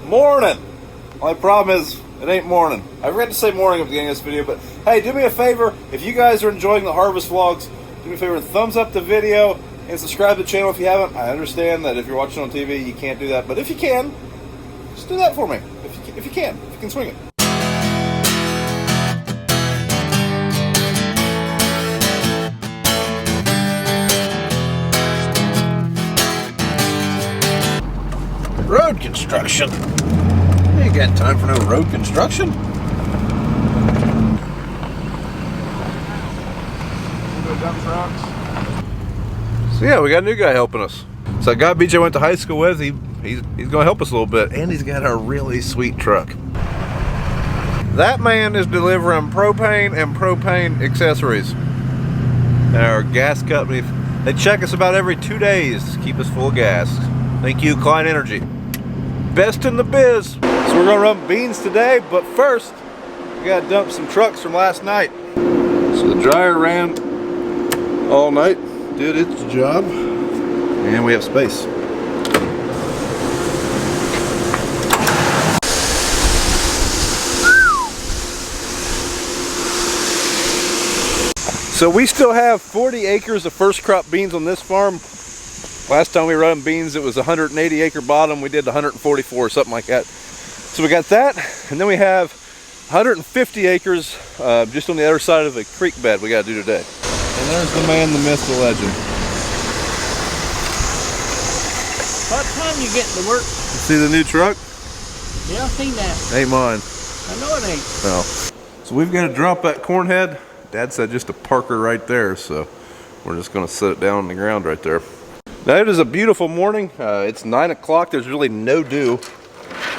Morning! Only problem is, it ain't morning. I forgot to say morning at the beginning of this video, but hey, do me a favor. If you guys are enjoying the harvest vlogs, do me a favor and thumbs up the video and subscribe to the channel if you haven't. I understand that if you're watching on TV, you can't do that, but if you can, just do that for me. If you can swing it. Road construction. You ain't got time for no road construction. So yeah, we got a new guy helping us. So that guy BJ went to high school with, he's gonna help us a little bit, and he's got a really sweet truck. That man is delivering propane and propane accessories. Our gas company, they check us about every 2 days to keep us full of gas. Thank you, Klein Energy. Best in the biz. So we're gonna run beans today, but first, we gotta dump some trucks from last night. So the dryer ran all night, did its job, and we have space. So we still have 40 acres of first crop beans on this farm. Last time we run beans, it was a 180 acre bottom. We did 144, something like that. So we got that, and then we have 150 acres just on the other side of the creek bed we got to do today. And there's the man, the myth, the legend. What time you getting to work? You see the new truck? Yeah, I've seen that. Ain't mine. I know it ain't. No. So we've got to drop that corn head. Dad said just to park her right there, so we're just going to set it down on the ground right there. Now it is a beautiful morning. It's 9 o'clock. There's really no dew.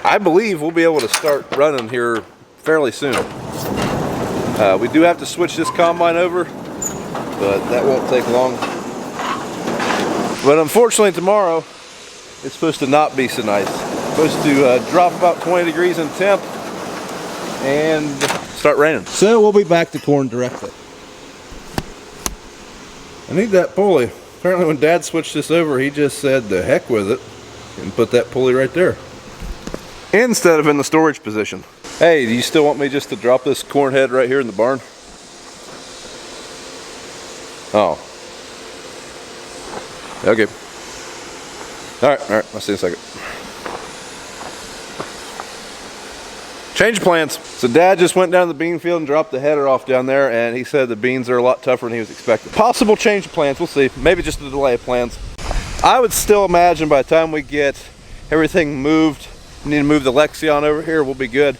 I believe we'll be able to start running here fairly soon. We do have to switch this combine over, but that won't take long. But unfortunately tomorrow, it's supposed to not be so nice. It's supposed to drop about 20 degrees in temp and start raining. So we'll be back to corn directly. I need that pulley. Apparently when Dad switched this over, he just said the heck with it and put that pulley right there instead of in the storage position. Hey, do you still want me just to drop this corn head right here in the barn? Oh. Okay. All right, I'll see you in a second. Change of plans. So Dad just went down to the bean field and dropped the header off down there, and he said the beans are a lot tougher than he was expecting. Possible change of plans, we'll see. Maybe just a delay of plans. I would still imagine by the time we get everything moved, we need to move the Lexion over here, we'll be good.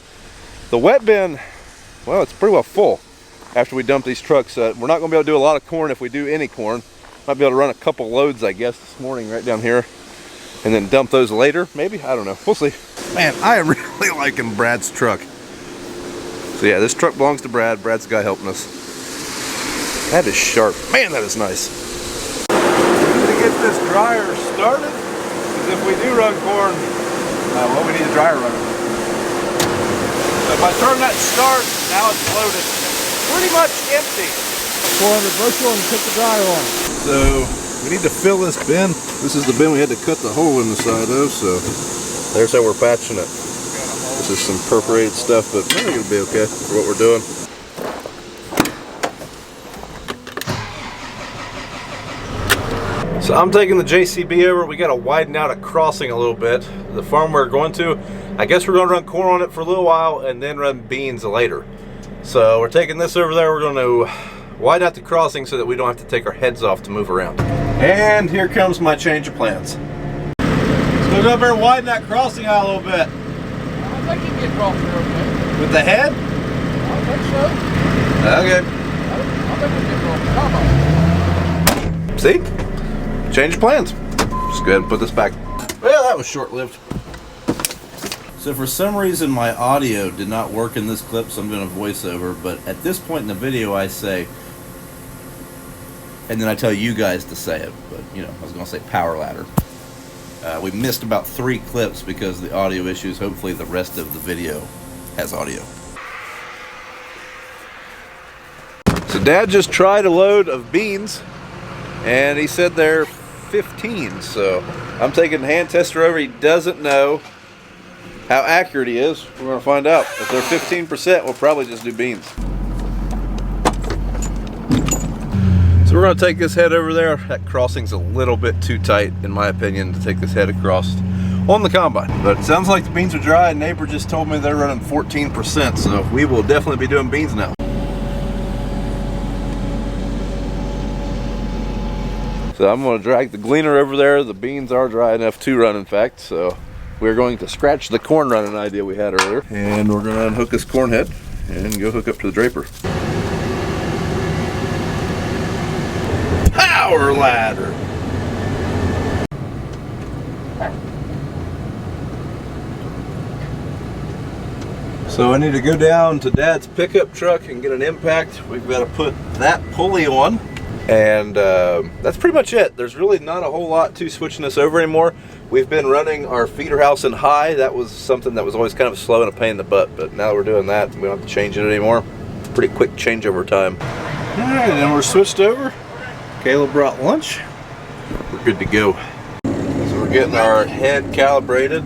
The wet bin, well, it's pretty well full after we dump these trucks. We're not gonna be able to do a lot of corn if we do any corn. Might be able to run a couple loads, I guess, this morning right down here, and then dump those later, maybe, I don't know, we'll see. Man, I am really liking Brad's truck. So yeah, this truck belongs to Brad. Brad's the guy helping us. That is sharp. Man, that is nice. We need to get this dryer started, because if we do run corn, well, we need a dryer running. So if I turn that start, now it's loaded. Pretty much empty. 400 bushel and put the dryer on. So we need to fill this bin. This is the bin we had to cut the hole in the side of, so there's how we're patching it. This is some perforated stuff, but I think it'll be okay for what we're doing. So I'm taking the JCB over. We got to widen out a crossing a little bit. The farm we're going to, I guess we're going to run corn on it for a little while and then run beans later. So we're taking this over there. We're going to widen out the crossing so that we don't have to take our heads off to move around. And here comes my change of plans. We'll go up there and widen that crossing out a little bit. I think you can get across there okay. With the head? I think so. Okay. I think we can get across. See? Change of plans. Just go ahead and put this back. Well, that was short-lived. So for some reason my audio did not work in this clip, so I'm doing a voiceover, but at this point in the video I say, and then I tell you guys to say it, but you know, I was going to say power ladder. We missed about 3 clips because of the audio issues. Hopefully the rest of the video has audio. So Dad just tried a load of beans and he said they're 15, so I'm taking the hand tester over. He doesn't know How accurate he is, we're gonna find out. If they're 15%, we'll probably just do beans. So we're gonna take this head over there. That crossing's a little bit too tight, in my opinion, to take this head across on the combine. But it sounds like the beans are dry, and neighbor just told me they're running 14%, so we will definitely be doing beans now. So I'm gonna drag the gleaner over there. The beans are dry enough to run, in fact, so we're going to scratch the corn running idea we had earlier. And we're gonna unhook this corn head and go hook up to the draper. Power ladder. So I need to go down to Dad's pickup truck and get an impact. We've got to put that pulley on, and that's pretty much it. There's really not a whole lot to switching this over anymore. We've been running our feeder house in high. That was something that was always kind of slow and a pain in the butt, but now that we're doing that, we don't have to change it anymore. Pretty quick changeover time. All right, and we're switched over. Caleb brought lunch. We're good to go. So we're getting our head calibrated.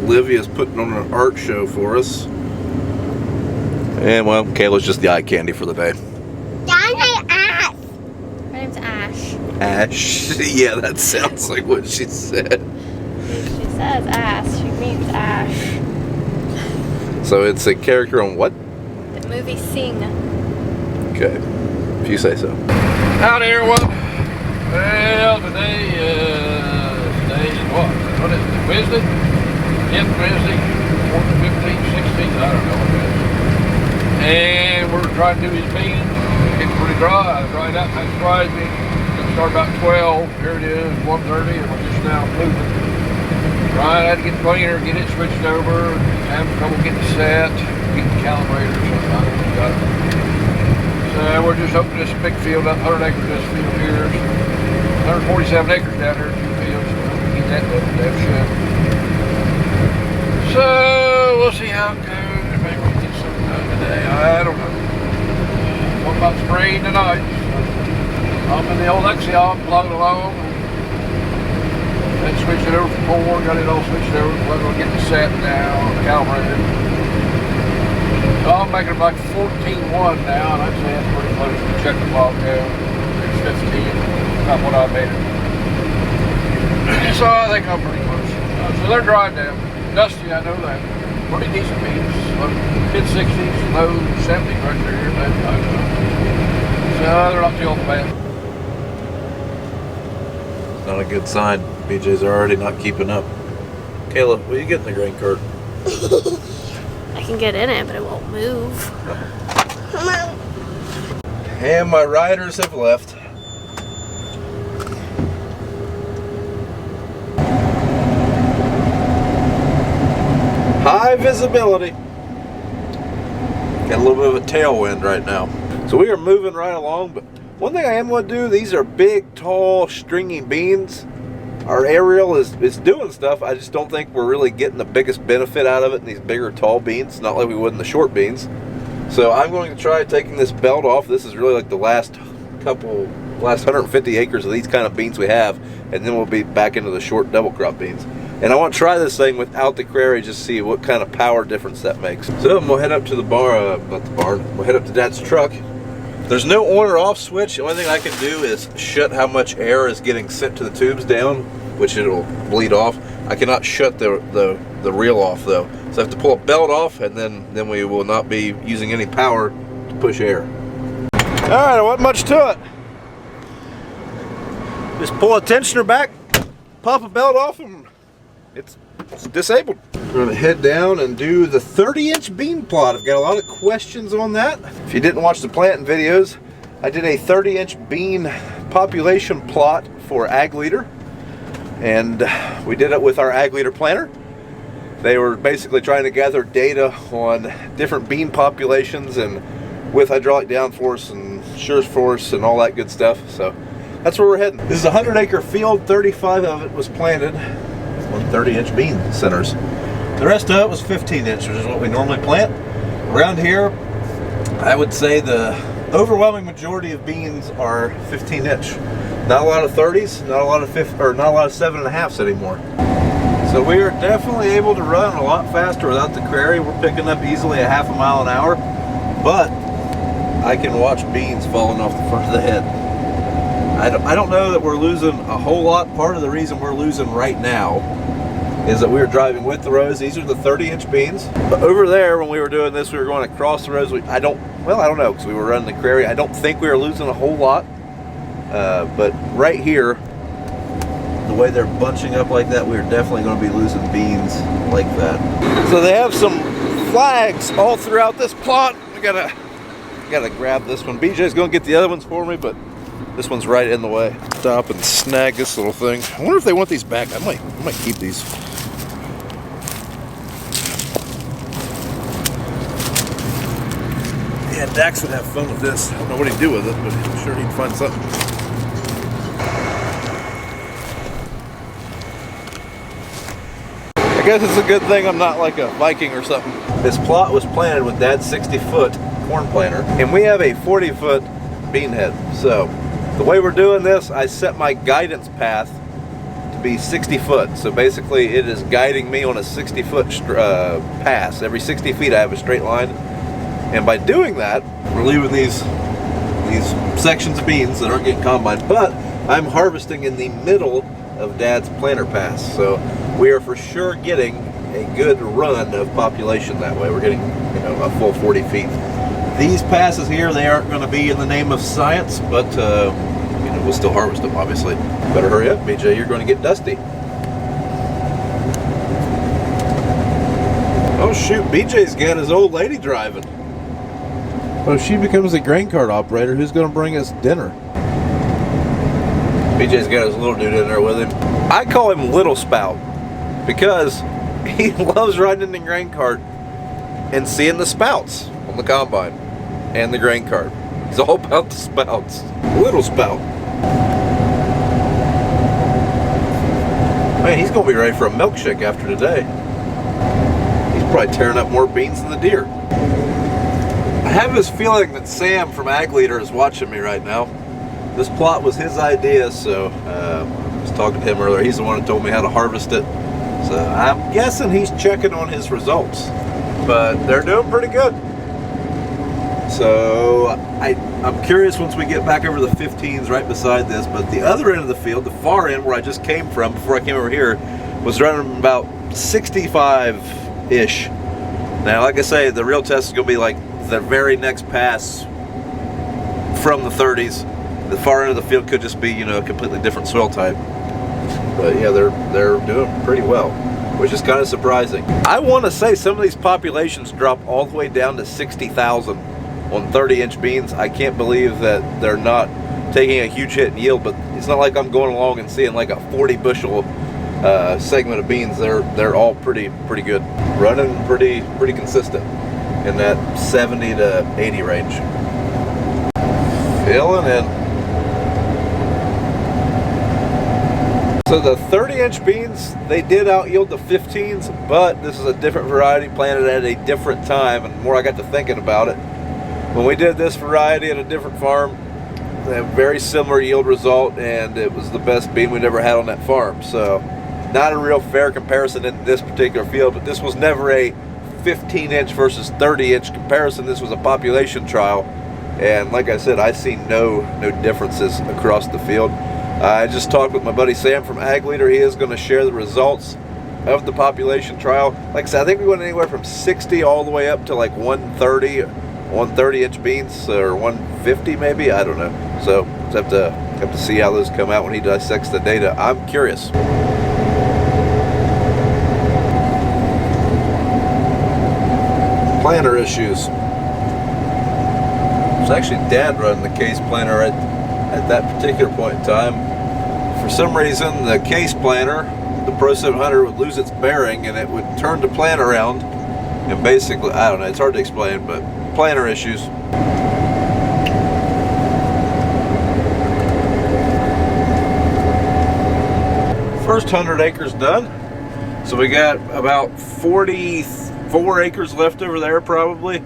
Olivia's putting on an art show for us. And well, Kayla's just the eye candy for the day. My ass. My name's Ash. Ash? Yeah, that sounds like what she said. She says ass. She means Ash. So it's a character on what? The movie Sing. Okay, if you say so. Howdy everyone. Well, today is what? What is it? Wednesday? 10th Wednesday, 14th, 15th, 16th, I don't know what it is. And we're trying to do these beans. It's pretty dry. I dried out. That surprised me. It's gonna start about 12. Here it is, 1:30, and we're just now moving. Right, I had to get the cleaner, get it switched over. Having trouble getting it set, getting the calibrator or something. I don't know. Got it. So we're just opening this big field up, 100 acres this field here. 147 acres down here, 2 fields. So we get that done, damn sure. So we'll see how it goes. Maybe we can get something done today. I don't know. What about spraying tonight? I'm in the old Lexion, plugging along. Then switched it over from corn, got it all switched over. We're going to get the set now, calibrated. So I'm making about 14.1 now, and I'd say that's pretty close to check the log down. It's 15, not what I made it. So I think I'm pretty close. So they're dry down. Dusty, I know that. Pretty decent beans. Mid-60s, low 70s right there. So they're not too off the bat. Not a good sign. BJ's already not keeping up. Kayla, will you get in the grain cart? I can get in it, but it won't move. And my riders have left. High visibility. Got a little bit of a tailwind right now. So we are moving right along, but one thing I am going to do, these are big, tall, stringy beans. Our aerial is doing stuff. I just don't think we're really getting the biggest benefit out of it in these bigger, tall beans. Not like we would in the short beans. So I'm going to try taking this belt off. This is really like the last 150 acres of these kind of beans we have, and then we'll be back into the short double crop beans. And I want to try this thing without the Crary, just see what kind of power difference that makes. So I'm going to head up to the barn, not the barn, we'll head up to Dad's truck. There's no on or off switch. The only thing I can do is shut how much air is getting sent to the tubes down, which it'll bleed off. I cannot shut the reel off though. So I have to pull a belt off, and then we will not be using any power to push air. All right, there wasn't much to it. Just pull a tensioner back, pop a belt off, and it's disabled. We're gonna head down and do the 30-inch bean plot. I've got a lot of questions on that. If you didn't watch the planting videos, I did a 30-inch bean population plot for Ag Leader, and we did it with our Ag Leader planter. They were basically trying to gather data on different bean populations and with hydraulic downforce and shear force and all that good stuff. So that's where we're heading. This is a 100-acre field. 35 of it was planted on 30-inch bean centers. The rest of it was 15-inch, which is what we normally plant. Around here, I would say the overwhelming majority of beans are 15-inch. Not a lot of 30s, not a lot of 7.5s anymore. So So we are definitely able to run a lot faster without the Prairie. We're picking up easily a half a mile an hour, but I can watch beans falling off the front of the head. I don't know that we're losing a whole lot. Part of the reason we're losing right now is that we were driving with the rows. These are the 30-inch beans. But over there, when we were doing this, we were going across the rows. I don't know, because we were running the Prairie. I don't think we were losing a whole lot. But right here, the way they're bunching up like that, we're definitely going to be losing beans like that. So they have some flags all throughout this plot. I gotta grab this one. BJ's going to get the other ones for me, but this one's right in the way. Stop and snag this little thing. I wonder if they want these back. I might keep these. Yeah, Dax would have fun with this. I don't know what he'd do with it, but I'm sure he'd find something. I guess it's a good thing I'm not like a Viking or something. This plot was planted with Dad's 60-foot corn planter, and we have a 40-foot bean head. So the way we're doing this, I set my guidance path to be 60 foot. So basically it is guiding me on a 60-foot pass. Every 60 feet I have a straight line. And by doing that, we're leaving these sections of beans that aren't getting combined, but I'm harvesting in the middle of Dad's planter pass. So we are for sure getting a good run of population that way. We're getting, a full 40 feet. These passes here, they aren't going to be in the name of science, but we'll still harvest them, obviously. Better hurry up, BJ, you're going to get dusty. Oh shoot, BJ's got his old lady driving. Oh, she becomes a grain cart operator. Who's going to bring us dinner? BJ's got his little dude in there with him. I call him Little Spout because he loves riding in the grain cart and seeing the spouts on the combine and the grain cart. He's all about the spouts. Little Spout. Man, he's going to be ready for a milkshake after today. He's probably tearing up more beans than the deer. I have this feeling that Sam from Ag Leader is watching me right now. This plot was his idea, so I was talking to him earlier. He's the one who told me how to harvest it. So I'm guessing he's checking on his results. But they're doing pretty good. So I'm curious once we get back over the 15s right beside this. But the other end of the field, the far end where I just came from before I came over here, was running about 65-ish. Now, like I say, the real test is going to be like the very next pass from the 30s. The far end of the field could just be, a completely different soil type. But yeah, they're doing pretty well, which is kind of surprising. I want to say some of these populations drop all the way down to 60,000 on 30-inch beans. I can't believe that they're not taking a huge hit in yield, but it's not like I'm going along and seeing like a 40 bushel segment of beans. They're all pretty good, running pretty consistent in that 70 to 80 range. Filling in. So the 30-inch beans, they did out yield the 15s, but this is a different variety planted at a different time. And the more I got to thinking about it, when we did this variety at a different farm, they have a very similar yield result, and it was the best bean we'd ever had on that farm. So not a real fair comparison in this particular field, but this was never a 15-inch versus 30-inch comparison. This was a population trial, and like I said, I see no differences across the field. I just talked with my buddy Sam from Ag Leader. He is going to share the results of the population trial. Like I said, I think we went anywhere from 60 all the way up to like 130 on 30-inch beans, or 150 maybe. I don't know. So we'll have to see how those come out when he dissects the data. I'm curious. Planter issues. It's actually Dad running the case planter at that particular point in time. For some reason, the case planter, the Pro 700, would lose its bearing and it would turn the plant around, and basically, I don't know, it's hard to explain, but planter issues. First 100 acres done. So we got about 44 acres left over there probably.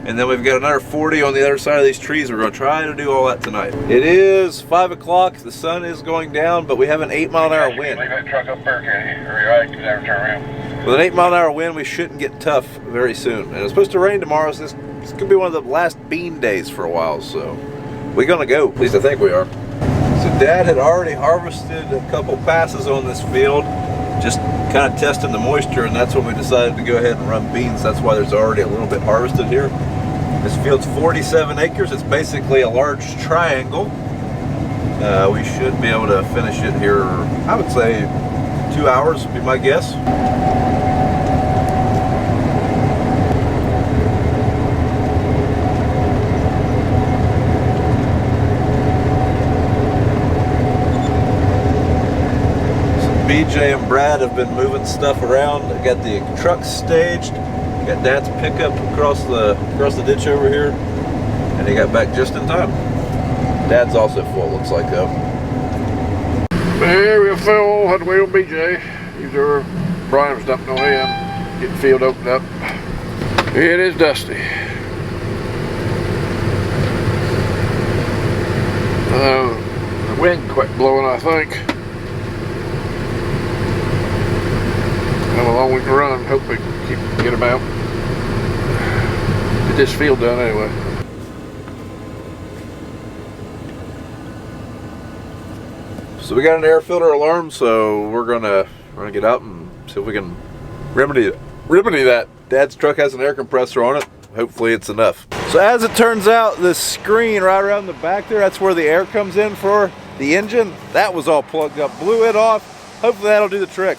And then we've got another 40 on the other side of these trees. We're gonna try to do all that tonight. It is 5 o'clock, the sun is going down, but we have an 8-mile-an-hour wind. Leave that truck up there, okay? Or I can never turn around. With an 8-mile-an-hour wind, we shouldn't get tough very soon. And it's supposed to rain tomorrow, so this could be one of the last bean days for a while, so we're gonna go. At least I think we are. So Dad had already harvested a couple passes on this field, just kind of testing the moisture, and that's when we decided to go ahead and run beans. That's why there's already a little bit harvested here. This field's 47 acres. It's basically a large triangle. We should be able to finish it here, I would say 2 hours would be my guess. BJ and Brad have been moving stuff around. They got the trucks staged. Got Dad's pickup across the ditch over here, and he got back just in time. Dad's also full, looks like though. There we full, had to wheel BJ. These are Brian's dumping on him, getting field opened up. It is dusty. The wind quit blowing, I think. How long we can run, hope we can get them out. Get this field done anyway. So we got an air filter alarm, so we're gonna get out and see if we can remedy that. Dad's truck has an air compressor on it. Hopefully it's enough. So as it turns out, this screen right around the back there, that's where the air comes in for the engine. That was all plugged up. Blew it off. Hopefully that'll do the trick.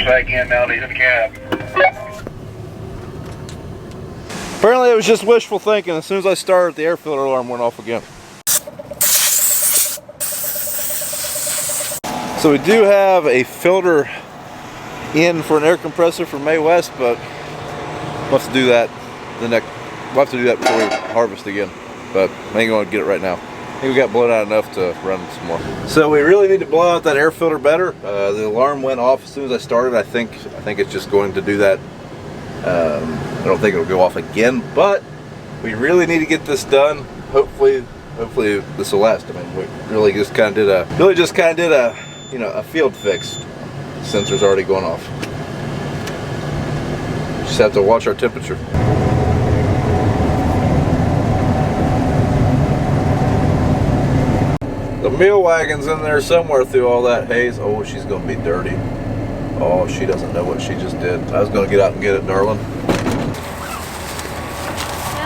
Again, now he's in the cab. Apparently it was just wishful thinking. As soon as I started, the air filter alarm went off again. So we do have a filter in for an air compressor for May West, but we'll have to do that we'll have to do that before we harvest again. But I ain't gonna get it right now. I think we got blown out enough to run some more. So we really need to blow out that air filter better. The alarm went off as soon as I started. I think it's just going to do that. I don't think it'll go off again, but we really need to get this done. Hopefully this will last. I mean, we really just kind of did a field fix. The sensor's already going off. Just have to watch our temperature. The meal wagon's in there somewhere through all that haze. Oh, she's gonna be dirty. Oh, she doesn't know what she just did. I was gonna get out and get it, darling. They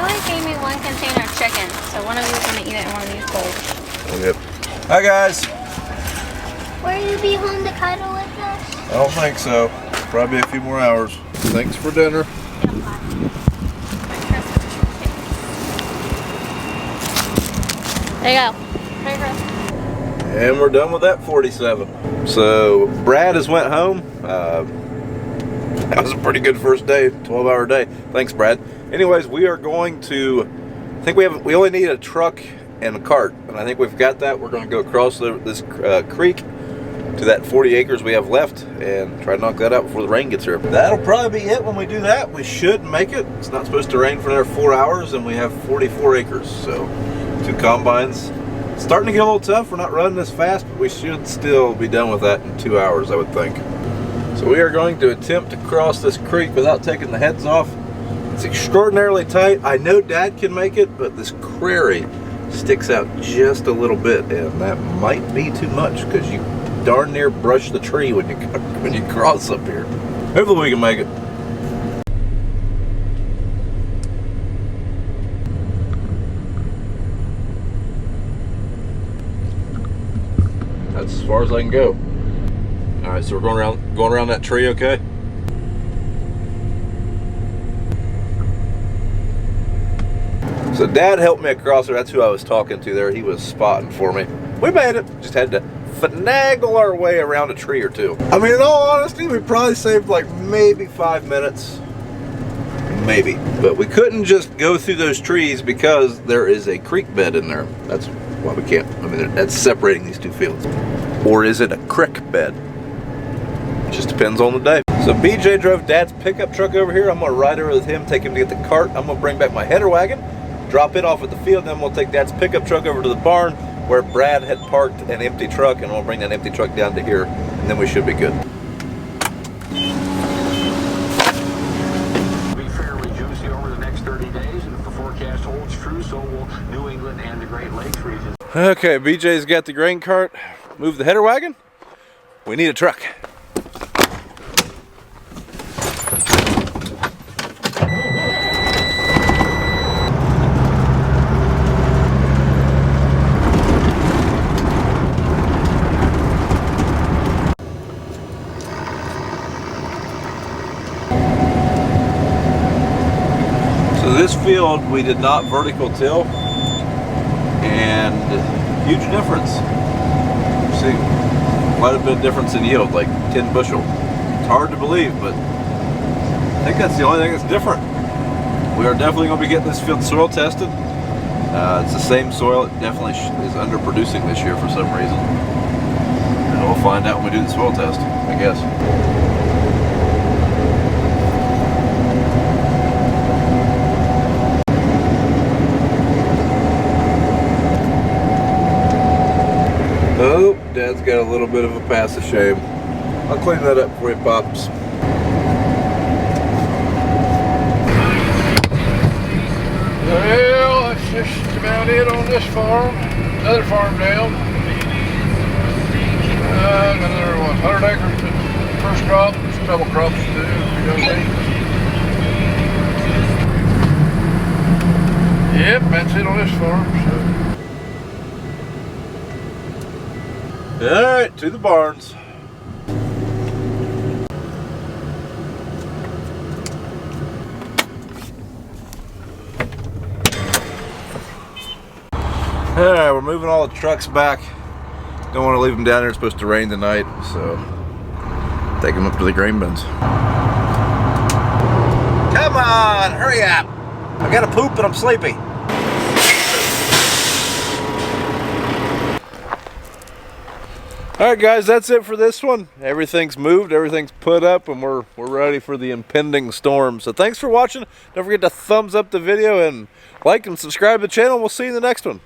only gave me one container of chicken, so one of you is gonna eat it in one of these bowls. Yep. Hi guys. Will you be home to cuddle with us? I don't think so. Probably a few more hours. Thanks for dinner. There you go. There you go. And we're done with that 47. So Brad has went home. That was a pretty good first day, 12-hour day. Thanks, Brad. Anyways, we are going to, I think we only need a truck and a cart, and I think we've got that. We're going to go across this creek to that 40 acres we have left and try to knock that out before the rain gets here. That'll probably be it when we do that. We should make it. It's not supposed to rain for another 4 hours, and we have 44 acres, so 2 combines. It's starting to get a little tough. We're not running this fast, but we should still be done with that in 2 hours, I would think. So we are going to attempt to cross this creek without taking the heads off. It's extraordinarily tight. I know Dad can make it, but this prairie sticks out just a little bit, and that might be too much because you darn near brush the tree when you cross up here. Hopefully we can make it. That's as far as I can go. All right, so we're going around that tree, okay? So Dad helped me across there. That's who I was talking to there. He was spotting for me. We made it. Just had to finagle our way around a tree or two. I mean, in all honesty, we probably saved like maybe 5 minutes. Maybe. But we couldn't just go through those trees because there is a creek bed in there. That's why we can't. I mean, that's separating these two fields. Or is it a creek bed? Just depends on the day. So BJ drove Dad's pickup truck over here. I'm gonna ride over with him, take him to get the cart. I'm gonna bring back my header wagon, drop it off at the field, then we'll take Dad's pickup truck over to the barn where Brad had parked an empty truck, and we'll bring that empty truck down to here, and then we should be good. Be fairly juicy over the next 30 days, and if the forecast holds true, so will New England and the Great Lakes region. Okay, BJ's got the grain cart. Move the header wagon. We need a truck. So this field we did not vertical till, and huge difference. We're seeing quite a bit of difference in yield, like 10 bushel. It's hard to believe, but I think that's the only thing that's different. We are definitely going to be getting this field soil tested. It's the same soil. It definitely is underproducing this year for some reason. And we'll find out when we do the soil test, I guess. Oh, Dad's got a little bit of a pass of shame. I'll clean that up for you, Pops. Well, that's just about it on this farm. Another farm down. Another 100 acres to first crop. There's a couple crops to do. Yep, that's it on this farm. So. Alright, to the barns. Alright, we're moving all the trucks back. Don't want to leave them down here. It's supposed to rain tonight, so take them up to the grain bins. Come on, hurry up. I gotta poop and I'm sleepy. Alright guys, that's it for this one. Everything's moved, everything's put up, and we're ready for the impending storm. So thanks for watching. Don't forget to thumbs up the video and like and subscribe to the channel. We'll see you in the next one.